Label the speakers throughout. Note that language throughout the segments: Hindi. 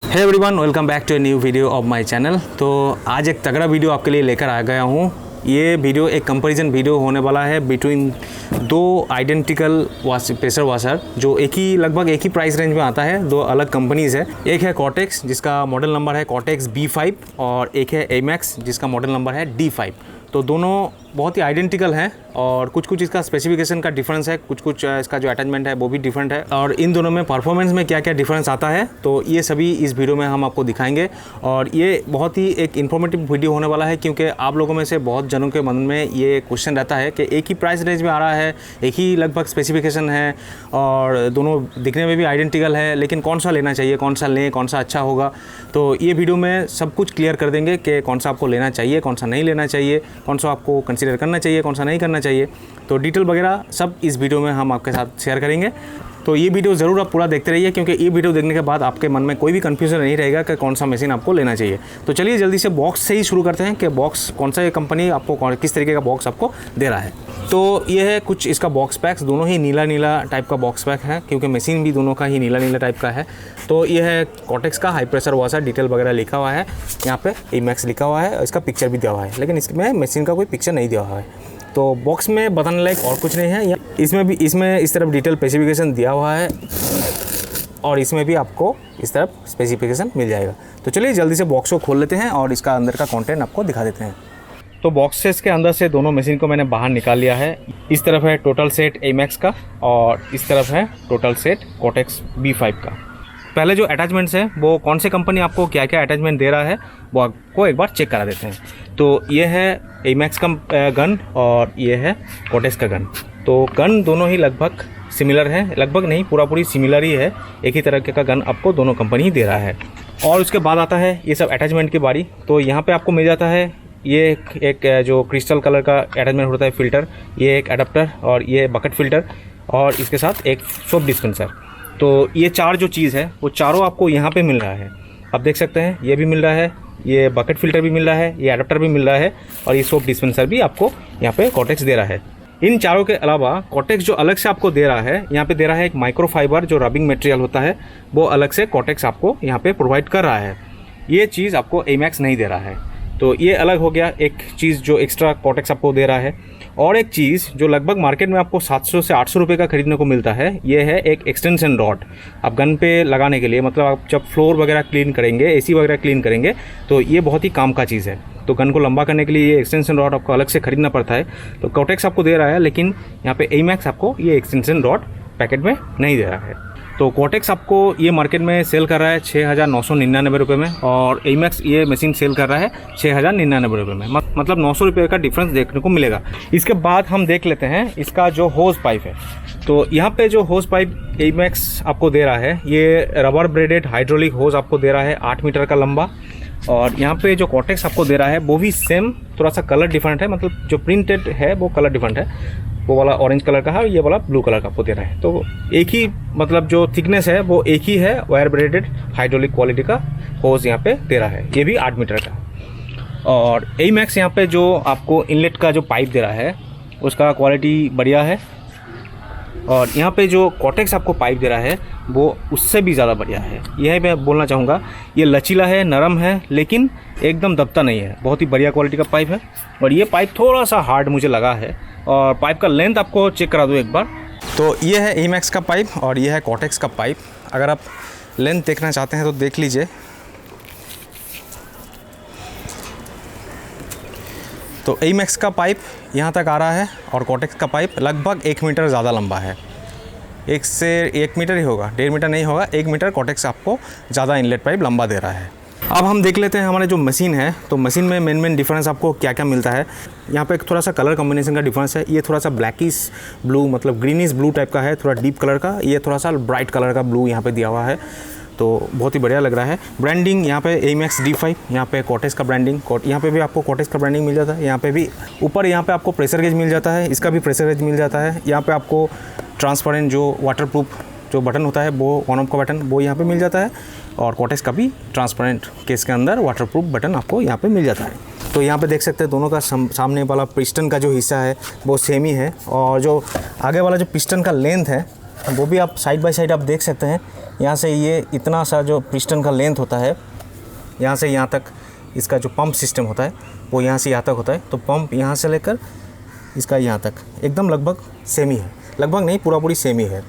Speaker 1: Hey everyone, welcome back to a new video of my channel. तो आज एक तगड़ा वीडियो आपके लिए लेकर आ गया हूँ। ये वीडियो एक कंपैरिजन वीडियो होने वाला है बिटवीन दो आइडेंटिकल प्रेशर वाशर जो लगभग एक ही प्राइस रेंज में आता है। दो अलग कंपनीज़ है, एक है कॉटेक्स जिसका मॉडल नंबर है कॉटेक्स B5 और एक है एमैक्स जिसका मॉडल नंबर है D5। तो दोनों बहुत ही आइडेंटिकल हैं और कुछ इसका स्पेसिफिकेशन का डिफरेंस है, कुछ इसका जो अटैचमेंट है वो भी डिफरेंट है और इन दोनों में परफॉर्मेंस में क्या क्या डिफरेंस आता है तो ये सभी इस वीडियो में हम आपको दिखाएंगे। और ये बहुत ही एक इन्फॉर्मेटिव वीडियो होने वाला है क्योंकि आप लोगों में से बहुत जनों के मन में ये क्वेश्चन रहता है कि एक ही प्राइस रेंज में आ रहा है, एक ही लगभग स्पेसिफिकेशन है और दोनों दिखने में भी आइडेंटिकल है, लेकिन कौन सा लेना चाहिए, कौन सा लें, कौन सा अच्छा होगा। तो ये वीडियो में सब कुछ क्लियर कर देंगे कि कौन सा आपको लेना चाहिए, कौन सा नहीं लेना चाहिए, कौन सा आपको कंसीडर करना चाहिए, कौन सा नहीं करना चाहिए। तो डिटेल वगैरह सब इस वीडियो में हम आपके साथ शेयर करेंगे। तो ये वीडियो ज़रूर आप पूरा देखते रहिए क्योंकि ये वीडियो देखने के बाद आपके मन में कोई भी कन्फ्यूजन नहीं रहेगा कि कौन सा मशीन आपको लेना चाहिए। तो चलिए जल्दी से बॉक्स से ही शुरू करते हैं कि बॉक्स कौन सा कंपनी आपको किस तरीके का बॉक्स आपको दे रहा है। तो ये है कुछ इसका बॉक्स पैक्स, दोनों ही नीला नीला टाइप का बॉक्स पैक है क्योंकि मशीन भी दोनों का ही नीला नीला टाइप का है। तो ये है कॉटेक्स का हाई प्रेशर वाशर, डिटेल वगैरह लिखा हुआ है, यहाँ पे एमैक्स लिखा हुआ है, इसका पिक्चर भी दिया हुआ है, लेकिन इसमें मशीन का कोई पिक्चर नहीं दिया हुआ है। तो बॉक्स में बताने लायक और कुछ नहीं है। इसमें इस तरफ डिटेल स्पेसिफिकेशन दिया हुआ है और इसमें भी आपको इस तरफ स्पेसिफिकेशन मिल जाएगा। तो चलिए जल्दी से बॉक्स को खोल लेते हैं और इसका अंदर का कंटेंट आपको दिखा देते हैं। तो बॉक्सेस के अंदर से दोनों मशीन को मैंने बाहर निकाल लिया है। इस तरफ है टोटल सेट एमैक्स का और इस तरफ है टोटल सेट कॉटेक्स B5 का। पहले जो अटैचमेंट्स है वो कौन से कंपनी आपको क्या क्या अटैचमेंट दे रहा है वो आपको एक बार चेक करा देते हैं। तो ये है एमैक्स का गन और ये है कॉटेक्स का गन। तो गन दोनों ही लगभग सिमिलर है, लगभग नहीं पूरी सिमिलर ही है, एक ही तरह का गन आपको दोनों कंपनी ही दे रहा है। और उसके बाद आता है ये सब अटैचमेंट की बारी। तो यहाँ पे आपको मिल जाता है ये एक जो क्रिस्टल कलर का अटैचमेंट होता है फ़िल्टर, ये एक अडेप्टर और ये बकेट फ़िल्टर और इसके साथ एक सोप डिस्पेंसर। तो ये चार जो चीज़ है वो चारों आपको यहाँ पे मिल रहा है। आप देख सकते हैं ये भी मिल रहा है, ये बकेट फ़िल्टर भी मिल रहा है, ये अडेप्टर भी मिल रहा है और ये सोप डिस्पेंसर भी आपको यहाँ पे कॉटेक्स दे रहा है। इन चारों के अलावा कॉटेक्स जो अलग से आपको दे रहा है, यहाँ पे दे रहा है एक माइक्रोफाइबर जो रबिंग मटेरियल होता है, वो अलग से कॉटेक्स आपको यहाँ पे प्रोवाइड कर रहा है। ये चीज़ आपको एमैक्स नहीं दे रहा है। तो ये अलग हो गया एक चीज़ जो एक्स्ट्रा कॉटेक्स आपको दे रहा है। और एक चीज़ जो लगभग मार्केट में आपको 700 से 800 रुपये का खरीदने को मिलता है, ये है एक एक्सटेंशन रॉड। आप गन पे लगाने के लिए, मतलब आप जब फ्लोर वगैरह क्लीन करेंगे, एसी वगैरह क्लीन करेंगे, तो ये बहुत ही काम का चीज़ है। तो गन को लंबा करने के लिए ये एक्सटेंशन रॉड आपको अलग से खरीदना पड़ता है। तो कॉटेक्स आपको दे रहा है, लेकिन यहाँ पे एमैक्स आपको ये एक्सटेंशन रॉड पैकेट में नहीं दे रहा है। तो कॉटेक्स आपको ये मार्केट में सेल कर रहा है 6,999 रुपये में और एमैक्स ये मशीन सेल कर रहा है 6,099 रुपये में, मतलब 900 रुपये का डिफरेंस देखने को मिलेगा। इसके बाद हम देख लेते हैं इसका जो होज पाइप है। तो यहाँ पे जो होज पाइप एमैक्स आपको दे रहा है, ये रबर ब्रेडेड हाइड्रोलिक होज आपको दे रहा है 8 मीटर का लंबा। और यहाँ पे जो कॉटेक्स आपको दे रहा है वो भी सेम, थोड़ा सा कलर डिफरेंट है, मतलब जो प्रिंटेड है वो कलर डिफरेंट है, वो वाला ऑरेंज कलर का है और ये वाला ब्लू कलर का आपको दे रहा है। तो एक ही, मतलब जो थिकनेस है वो एक ही है, वायर ब्रेडेड हाइड्रोलिक क्वालिटी का होज यहाँ पे दे रहा है, ये भी 8 मीटर का। और एमैक्स यहाँ पे जो आपको इनलेट का जो पाइप दे रहा है उसका क्वालिटी बढ़िया है और यहाँ पे जो कॉटेक्स आपको पाइप दे रहा है वो उससे भी ज़्यादा बढ़िया है। यह मैं बोलना चाहूँगा, ये लचीला है, नरम है, लेकिन एकदम दबता नहीं है, बहुत ही बढ़िया क्वालिटी का पाइप है। और ये पाइप थोड़ा सा हार्ड मुझे लगा है। और पाइप का लेंथ आपको चेक करा दूँ एक बार। तो ये है एमैक्स का पाइप और ये है कॉटेक्स का पाइप। अगर आप लेंथ देखना चाहते हैं तो देख लीजिए। तो एमैक्स का पाइप यहाँ तक आ रहा है और कॉटेक्स का पाइप लगभग 1 मीटर ज़्यादा लंबा है। 1 से 1 मीटर ही होगा, 1.5 मीटर नहीं होगा, 1 मीटर कॉटेक्स आपको ज़्यादा इनलेट पाइप लंबा दे रहा है। अब हम देख लेते हैं हमारे जो मशीन है, तो मशीन में मेन डिफरेंस आपको क्या क्या मिलता है। यहाँ पे एक थोड़ा सा कलर कॉम्बिनेशन का डिफरेंस है। ये थोड़ा सा ब्लैकिश ब्लू, मतलब ग्रीनिश ब्लू टाइप का है, थोड़ा डीप कलर का। ये थोड़ा सा ब्राइट कलर का ब्लू यहाँ पे दिया हुआ है, तो बहुत ही बढ़िया लग रहा है। ब्रांडिंग यहाँ पे एमैक्स D5, यहाँ पे कॉटेक्स का ब्रांडिंग, यहाँ पे भी आपको कॉटेक्स का ब्रांडिंग मिल जाता है। यहाँ पे भी ऊपर यहाँ पे आपको प्रेशर गेज मिल जाता है, इसका भी प्रेशर गेज मिल जाता है। यहाँ पे आपको ट्रांसपेरेंट जो वाटरप्रूफ जो बटन होता है वो ऑन ऑफ का बटन वो यहाँ पे मिल जाता है और कॉटेक्स का भी ट्रांसपेरेंट केस के अंदर वाटरप्रूफ बटन आपको यहाँ पे मिल जाता है। तो यहाँ पे देख सकते हैं दोनों का सामने वाला पिस्टन का जो हिस्सा है वो सेम ही है और जो आगे वाला जो पिस्टन का लेंथ है वो भी आप साइड बाय साइड आप देख सकते हैं। यहाँ से ये इतना सा जो पिस्टन का लेंथ होता है, यहाँ से यहाँ तक इसका जो पंप सिस्टम होता है वो यहाँ से यहाँ तक होता है। तो पंप यहाँ से लेकर इसका यहाँ तक एकदम लगभग सेम ही है, लगभग नहीं पूरी सेम ही है।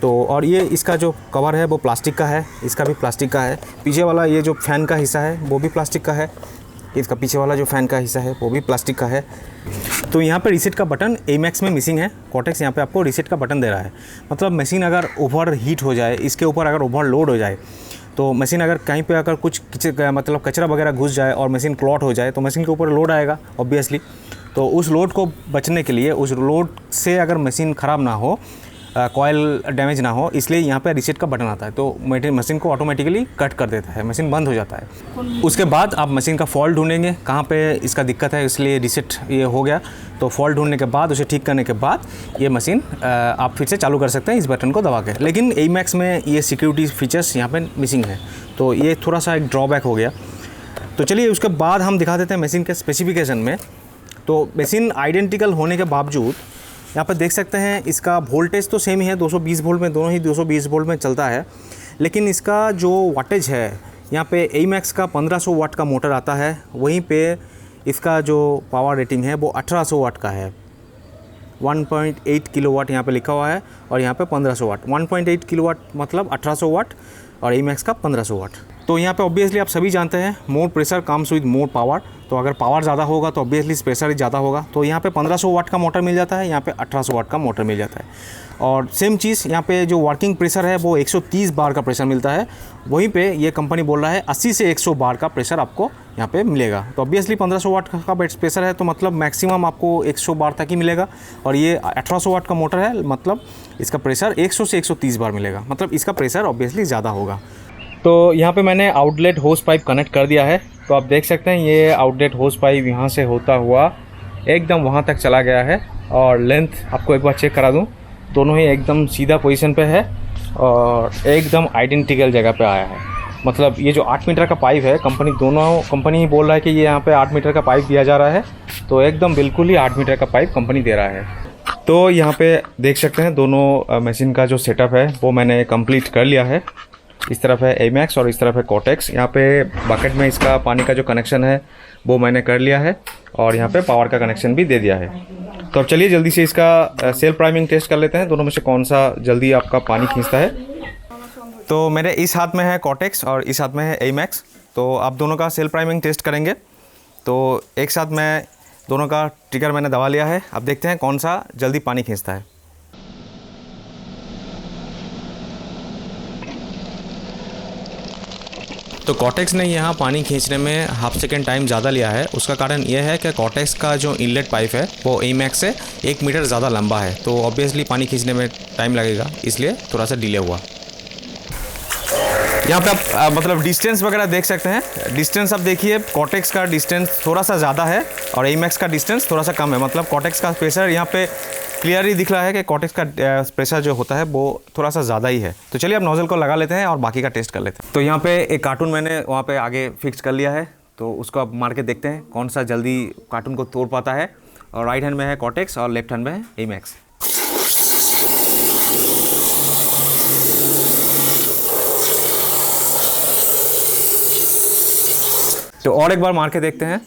Speaker 1: तो और ये इसका जो कवर है वो प्लास्टिक का है, इसका भी प्लास्टिक का है। पीछे वाला ये जो फ़ैन का हिस्सा है वो भी प्लास्टिक का है, इसका पीछे वाला जो फ़ैन का हिस्सा है वो भी प्लास्टिक का है। तो यहाँ पे रीसेट का बटन एमैक्स में मिसिंग है। कॉटेक्स यहाँ पे आपको रीसेट का बटन दे रहा है। मतलब मशीन अगर ओवर हीट हो जाए, इसके ऊपर अगर ओवरलोड हो जाए, तो मशीन अगर कहीं पे अगर कुछ मतलब कचरा वगैरह घुस जाए और मशीन क्लॉट हो जाए तो मशीन के ऊपर लोड आएगा ऑब्वियसली। तो उस लोड को बचने के लिए, उस लोड से अगर मशीन ख़राब ना हो, कॉयल डैमेज ना हो, इसलिए यहाँ पे रीसेट का बटन आता है। तो मशीन को ऑटोमेटिकली कट कर देता है, मशीन बंद हो जाता है। उसके बाद आप मशीन का फॉल्ट ढूंढेंगे कहाँ पे इसका दिक्कत है, इसलिए रीसेट ये हो गया। तो फॉल्ट ढूंढने के बाद, उसे ठीक करने के बाद ये मशीन आप फिर से चालू कर सकते हैं इस बटन को दबा के। लेकिन एमैक्स में ये सिक्योरिटी फीचर्स यहाँ पर मिसिंग है, तो ये थोड़ा सा एक ड्रॉबैक हो गया। तो चलिए उसके बाद हम दिखा देते हैं मशीन के स्पेसिफिकेशन में। तो मशीन आइडेंटिकल होने के बावजूद यहाँ पर देख सकते हैं इसका वोल्टेज तो सेम ही है, 220 वोल्ट में, दोनों ही 220 वोल्ट में चलता है। लेकिन इसका जो वाटेज है, यहाँ पे एमैक्स का 1500 वाट का मोटर आता है, वहीं पे इसका जो पावर रेटिंग है वो 1800 वाट का है। 1.8 किलोवाट यहाँ पे लिखा हुआ है और यहाँ पे 1500 वाट। 1.8 किलोवाट मतलब 1800 वाट और एमैक्स का 1500 वाट। तो यहाँ पे ऑब्वियसली आप सभी जानते हैं more pressure comes with more power. तो अगर पावर ज़्यादा होगा तो ऑब्वियसली प्रेशर ज़्यादा होगा। तो यहाँ पे 1500 वाट का मोटर मिल जाता है, यहाँ पे 1800 वाट का मोटर मिल जाता है। और सेम चीज़ यहाँ पे जो वर्किंग प्रेशर है वो 130 बार का प्रेशर मिलता है। वहीं पे ये कंपनी बोल रहा है 80 से 100 बार का प्रेशर आपको यहाँ पे मिलेगा। तो ऑब्वियसली 1500 वाट का प्रेशर है तो मतलब मैक्सिमम आपको 100 बार तक ही मिलेगा। और ये 1800 वाट का मोटर है, मतलब इसका प्रेशर 100 से 130 बार मिलेगा, मतलब इसका प्रेशर ऑब्वियसली ज़्यादा होगा। तो यहाँ पे मैंने आउटलेट होस पाइप कनेक्ट कर दिया है। तो आप देख सकते हैं ये आउटलेट होस पाइप यहाँ से होता हुआ एकदम वहाँ तक चला गया है। और लेंथ आपको एक बार चेक करा दूँ, दोनों ही एकदम सीधा पोजीशन पे है और एकदम आइडेंटिकल जगह पे आया है। मतलब ये जो 8 मीटर का पाइप है, कंपनी ही बोल रहा है कि ये यहाँ पे 8 मीटर का पाइप दिया जा रहा है। तो एकदम बिल्कुल ही 8 मीटर का पाइप कंपनी दे रहा है। तो यहाँ पे देख सकते हैं दोनों मशीन का जो सेटअप है वो मैंने कंप्लीट कर लिया है। इस तरफ है एमैक्स और इस तरफ है कॉटेक्स। यहाँ पे बकेट में इसका पानी का जो कनेक्शन है वो मैंने कर लिया है और यहाँ पे पावर का कनेक्शन भी दे दिया है। तो अब चलिए जल्दी से इसका सेल्फ प्राइमिंग टेस्ट कर लेते हैं, दोनों में से कौन सा जल्दी आपका पानी खींचता है। तो मेरे इस हाथ में है कॉटेक्स और इस हाथ में है एमैक्स। तो आप दोनों का सेल्फ प्राइमिंग टेस्ट करेंगे। तो एक साथ मैं दोनों का ट्रिगर मैंने दबा लिया है। अब देखते हैं कौन सा जल्दी पानी खींचता है। तो कॉटेक्स ने यहाँ पानी खींचने में हाफ सेकेंड टाइम ज़्यादा लिया है। उसका कारण यह है कि कॉटेक्स का जो इनलेट पाइप है वो एमैक्स से 1 मीटर ज़्यादा लंबा है। तो ऑब्वियसली पानी खींचने में टाइम लगेगा, इसलिए थोड़ा सा डिले हुआ। यहाँ पे आप मतलब डिस्टेंस वगैरह देख सकते हैं। डिस्टेंस आप देखिए, कॉटेक्स का डिस्टेंस थोड़ा सा ज़्यादा है और एमैक्स का डिस्टेंस थोड़ा सा कम है। मतलब कॉटेक्स का प्रेशर यहाँ पे क्लियरली दिख रहा है कि कॉटेक्स का प्रेशर जो होता है वो थोड़ा सा ज़्यादा ही है। तो चलिए अब नोजल को लगा लेते हैं और बाकी का टेस्ट कर लेते हैं। तो यहाँ पे एक कार्टून मैंने वहाँ पे आगे फिक्स कर लिया है। तो उसको अब मार के देखते हैं कौन सा जल्दी कार्टून को तोड़ पाता है। और राइट हैंड में है कॉटेक्स और लेफ्ट हैंड में है एमैक्स। तो और एक बार मार के देखते हैं।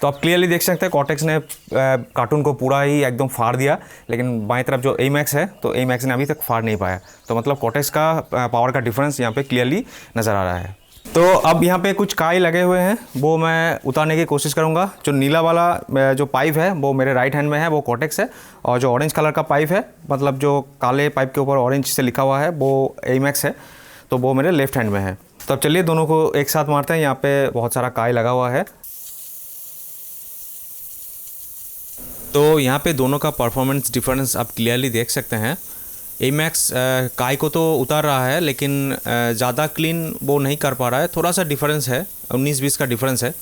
Speaker 1: तो आप क्लियरली देख सकते हैं कॉटेक्स ने कार्टून को पूरा ही एकदम फाड़ दिया, लेकिन बाएं तरफ जो एमैक्स है तो एमैक्स ने अभी तक फाड़ नहीं पाया। तो मतलब कॉटेक्स का पावर का डिफरेंस यहाँ पे क्लियरली नज़र आ रहा है। तो अब यहाँ पे कुछ काई लगे हुए हैं, वो मैं उतारने की कोशिश करूँगा। जो नीला वाला जो पाइप है वो मेरे राइट हैंड में है, वो कॉटेक्स है। और जो ऑरेंज कलर का पाइप है, मतलब जो काले पाइप के ऊपर ऑरेंज से लिखा हुआ है, वो एमैक्स है, तो वो मेरे लेफ्ट हैंड में है। तो अब चलिए दोनों को एक साथ मारते हैं। यहाँ पे बहुत सारा काई लगा हुआ है। तो यहाँ पे दोनों का परफॉर्मेंस डिफरेंस आप क्लियरली देख सकते हैं। एमैक्स काई को तो उतार रहा है, लेकिन ज़्यादा क्लीन वो नहीं कर पा रहा है। थोड़ा सा डिफरेंस है, 19-20 का डिफरेंस है।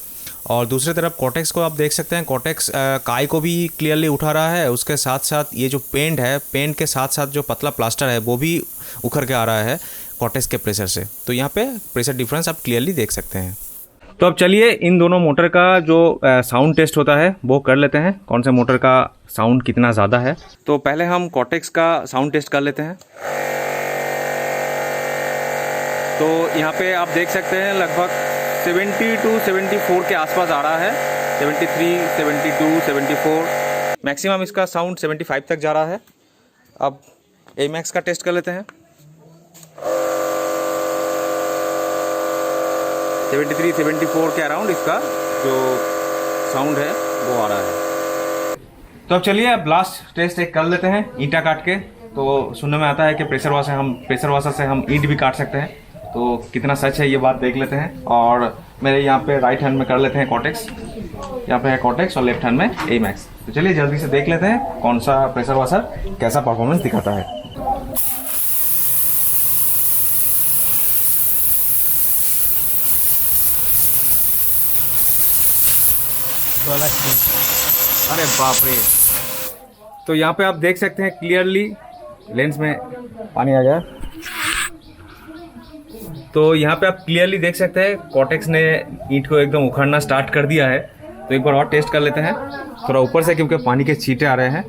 Speaker 1: और दूसरी तरफ कॉटेक्स को आप देख सकते हैं, कॉटेक्स काई को भी क्लियरली उठा रहा है। उसके साथ साथ ये जो पेंट है, पेंट के साथ साथ जो पतला प्लास्टर है वो भी उखड़ के आ रहा है कॉटेक्स के प्रेशर से। तो यहाँ पे प्रेशर डिफरेंस आप क्लियरली देख सकते हैं। तो अब चलिए इन दोनों मोटर का जो साउंड टेस्ट होता है वो कर लेते हैं, कौन से मोटर का साउंड कितना ज़्यादा है। तो पहले हम कॉटेक्स का साउंड टेस्ट कर लेते हैं। तो यहाँ पे आप देख सकते हैं लगभग 70 to 74 के आसपास आ रहा है, 73, 72, 74, मैक्सिमम इसका साउंड 75 तक जा रहा है। अब एमैक्स का टेस्ट कर लेते हैं। 73, 74 के अराउंड इसका जो साउंड है वो आ रहा है। तो अब चलिए अब लास्ट टेस्ट एक कर लेते हैं ईंटा काट के। तो सुनने में आता है कि प्रेशर वाशर से हम ईंट भी काट सकते हैं, तो कितना सच है ये बात देख लेते हैं। और मेरे यहाँ पे राइट हैंड में कर लेते हैं कॉटेक्स, यहाँ पे है कॉटेक्स और लेफ्ट हैंड में एमैक्स। तो चलिए जल्दी से देख लेते हैं कौन सा प्रेशर वाशर कैसा परफॉर्मेंस दिखाता है। अरे बाप रे, तो यहाँ पे आप देख सकते हैं क्लियरली, लेंस में पानी आ गया। तो यहाँ पे आप क्लियरली देख सकते हैं कॉटेक्स ने ईंट को एकदम उखाड़ना स्टार्ट कर दिया है। तो एक बार और टेस्ट कर लेते हैं थोड़ा ऊपर से, क्योंकि पानी के छींटे आ रहे हैं।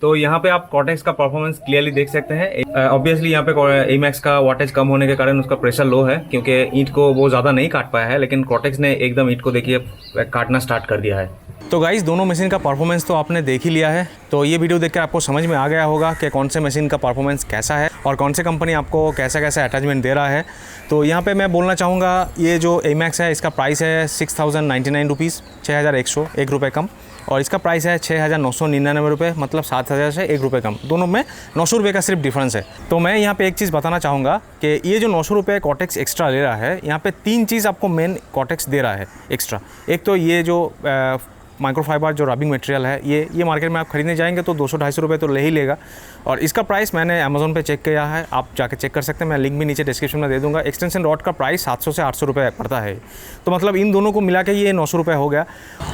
Speaker 1: तो यहाँ पे आप कॉटेक्स का परफॉर्मेंस क्लियरली देख सकते हैं। ऑब्वियसली यहाँ पे एमैक्स का वाटेज कम होने के कारण उसका प्रेशर लो है, क्योंकि ईंट को वो ज़्यादा नहीं काट पाया है, लेकिन कॉटेक्स ने एकदम ईंट को देखिए काटना स्टार्ट कर दिया है। तो गाइस दोनों मशीन का परफॉर्मेंस तो आपने देख ही लिया है। तो ये वीडियो देखकर आपको समझ में आ गया होगा कि कौन से मशीन का परफॉर्मेंस कैसा है और कौन से कंपनी आपको कैसा कैसा अटैचमेंट दे रहा है। तो यहाँ पे मैं बोलना चाहूँगा, ये जो एमैक्स है इसका प्राइस है 6099 रुपीज़, 6101 रुपये कम। और इसका प्राइस है 6999 रुपये, मतलब 7000 से 1 रुपये कम। दोनों में 900 रुपये का सिर्फ डिफरेंस है। तो मैं यहाँ पे एक चीज़ बताना चाहूँगा कि ये जो 900 रुपये कॉटेक्स एक्स्ट्रा ले रहा है, यहाँ पे 3 चीज़ आपको मेन कॉटेक्स दे रहा है एक्स्ट्रा। एक तो ये जो माइक्रोफाइबर जो रबिंग मटेरियल है, ये मार्केट में आप खरीदने जाएंगे तो 200-250 रुपये तो ले ही लेगा। और इसका प्राइस मैंने अमेज़ोन पे चेक किया है, आप जाके चेक कर सकते हैं, मैं लिंक भी नीचे डिस्क्रिप्शन में दे दूंगा। एक्सटेंशन रॉड का प्राइस 700 से 800 रुपये पड़ता है। तो मतलब इन दोनों को मिला के ये 900 रुपये हो गया।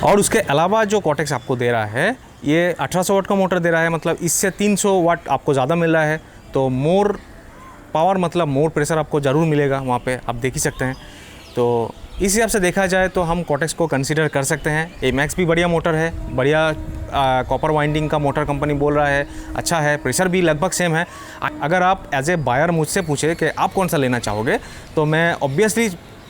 Speaker 1: और उसके अलावा जो कॉटेक्स आपको दे रहा है, ये 1800 वाट का मोटर दे रहा है, मतलब इससे 300 वाट आपको ज़्यादा मिल रहा है। तो मोर पावर मतलब मोर प्रेशर आपको ज़रूर मिलेगा वहाँ पर, आप देख ही सकते हैं। तो इस हिसाब से देखा जाए तो हम कॉटेक्स को कंसीडर कर सकते हैं। एमैक्स भी बढ़िया मोटर है, बढ़िया कॉपर वाइंडिंग का मोटर कंपनी बोल रहा है, अच्छा है, प्रेशर भी लगभग सेम है। अगर आप एज ए बायर मुझसे पूछे कि आप कौन सा लेना चाहोगे, तो मैं ऑब्वियसली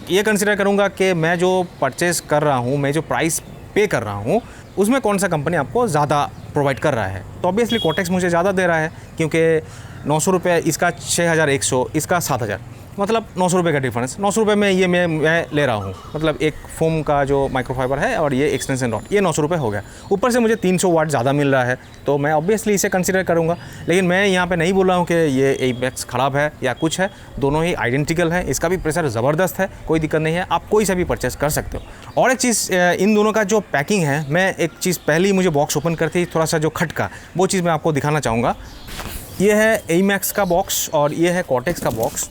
Speaker 1: ये कंसीडर करूँगा कि मैं जो परचेज़ कर रहा हूँ, मैं जो प्राइस पे कर रहा हूँ, उसमें कौन सा कंपनी आपको ज़्यादा प्रोवाइड कर रहा है। तो ऑब्वियसली कॉटेक्स मुझे ज़्यादा दे रहा है, क्योंकि 900 रुपये इसका 6100, इसका 7000, मतलब 900 रुपये का डिफरेंस। 900 रुपये में ये मैं ले रहा हूँ, मतलब एक फोम का जो माइक्रोफाइबर है और ये एक्सटेंशन रॉड, ये 900 रुपये हो गया। ऊपर से मुझे 300 वाट ज़्यादा मिल रहा है, तो मैं ऑब्वियसली इसे कंसीडर करूँगा। लेकिन मैं यहाँ पे नहीं बोल रहा हूँ कि ये एमैक्स ख़राब है या कुछ है, दोनों ही आइडेंटिकल है। इसका भी प्रेशर ज़बरदस्त है, कोई दिक्कत नहीं है, आप कोई सा भी परचेस कर सकते हो। और एक चीज़, इन दोनों का जो पैकिंग है, मैं एक चीज़ पहले ही मुझे बॉक्स ओपन करती थोड़ा सा जो खटका, वो चीज़ मैं आपको दिखाना चाहूँगा। ये है एमैक्स का बॉक्स और ये है कॉटेक्स का बॉक्स।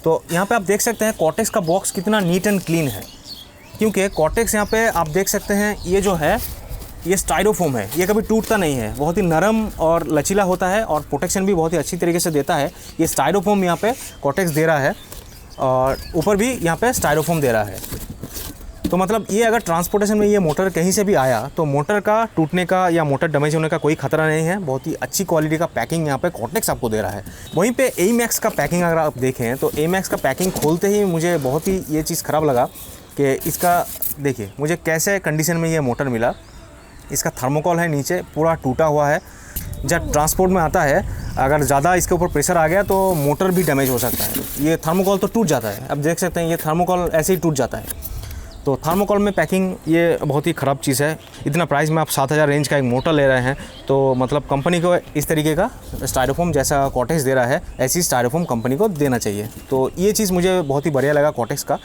Speaker 1: तो यहाँ पे आप देख सकते हैं कॉटेक्स का बॉक्स कितना नीट एंड क्लीन है, क्योंकि कॉटेक्स यहाँ पे आप देख सकते हैं ये जो है ये स्टाइरोफोम है, ये कभी टूटता नहीं है, बहुत ही नरम और लचीला होता है और प्रोटेक्शन भी बहुत ही अच्छी तरीके से देता है। ये स्टाइरोफोम यहाँ पे कॉटेक्स दे रहा है और ऊपर भी यहाँ पे स्टाइरोफोम दे रहा है। तो मतलब ये अगर ट्रांसपोर्टेशन में ये मोटर कहीं से भी आया तो मोटर का टूटने का या मोटर डैमेज होने का कोई खतरा नहीं है। बहुत ही अच्छी क्वालिटी का पैकिंग यहाँ पे कॉटेक्स आपको दे रहा है। वहीं पे एमैक्स का पैकिंग अगर आप देखें तो एमैक्स का पैकिंग खोलते ही मुझे बहुत ही ये चीज़ ख़राब लगा कि इसका देखिए मुझे कैसे कंडीशन में ये मोटर मिला। इसका थर्मोकॉल है नीचे पूरा टूटा हुआ है, जब ट्रांसपोर्ट में आता है अगर ज़्यादा इसके ऊपर प्रेशर आ गया तो मोटर भी डैमेज हो सकता है। ये थर्मोकॉल तो टूट जाता है, अब देख सकते हैं ये थर्मोकॉल ऐसे ही टूट जाता है। तो थर्मोकॉल में पैकिंग ये बहुत ही ख़राब चीज़ है। इतना प्राइस में आप 7000 रेंज का एक मोटर ले रहे हैं, तो मतलब कंपनी को इस तरीके का स्टाइरोफोम जैसा कॉटेक्स दे रहा है, ऐसी स्टाइरोफोम कंपनी को देना चाहिए। तो ये चीज़ मुझे बहुत ही बढ़िया लगा कॉटेक्स का।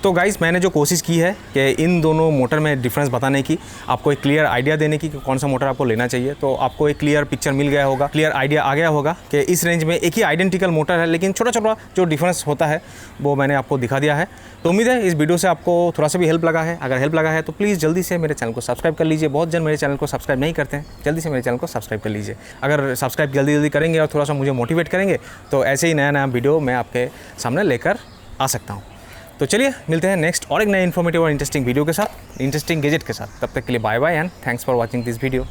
Speaker 1: तो गाइस मैंने जो कोशिश की है कि इन दोनों मोटर में डिफरेंस बताने की, आपको एक क्लियर आइडिया देने की कि कौन सा मोटर आपको लेना चाहिए, तो आपको एक क्लियर पिक्चर मिल गया होगा, क्लियर आइडिया आ गया होगा कि इस रेंज में एक ही आइडेंटिकल मोटर है, लेकिन छोटा छोटा जो डिफरेंस होता है वो मैंने आपको दिखा दिया है। तो उम्मीद है इस वीडियो से आपको थोड़ा सा भी हेल्प लगा है। अगर हेल्प लगा है तो प्लीज़ जल्दी से मेरे चैनल को सब्सक्राइब कर लीजिए। बहुत जन मेरे चैनल को सब्सक्राइब नहीं करते हैं, जल्दी से मेरे चैनल को सब्सक्राइब कर लीजिए। अगर सब्सक्राइब जल्दी करेंगे और थोड़ा सा मुझे मोटिवेट करेंगे तो ऐसे ही नया वीडियो मैं आपके सामने लेकर आ सकता हूँ। तो चलिए मिलते हैं नेक्स्ट और एक नए इन्फॉर्मेटिव और इंटरेस्टिंग वीडियो के साथ, इंटरेस्टिंग गैजेट के साथ। तब तक के लिए bye bye and thanks for watching this video.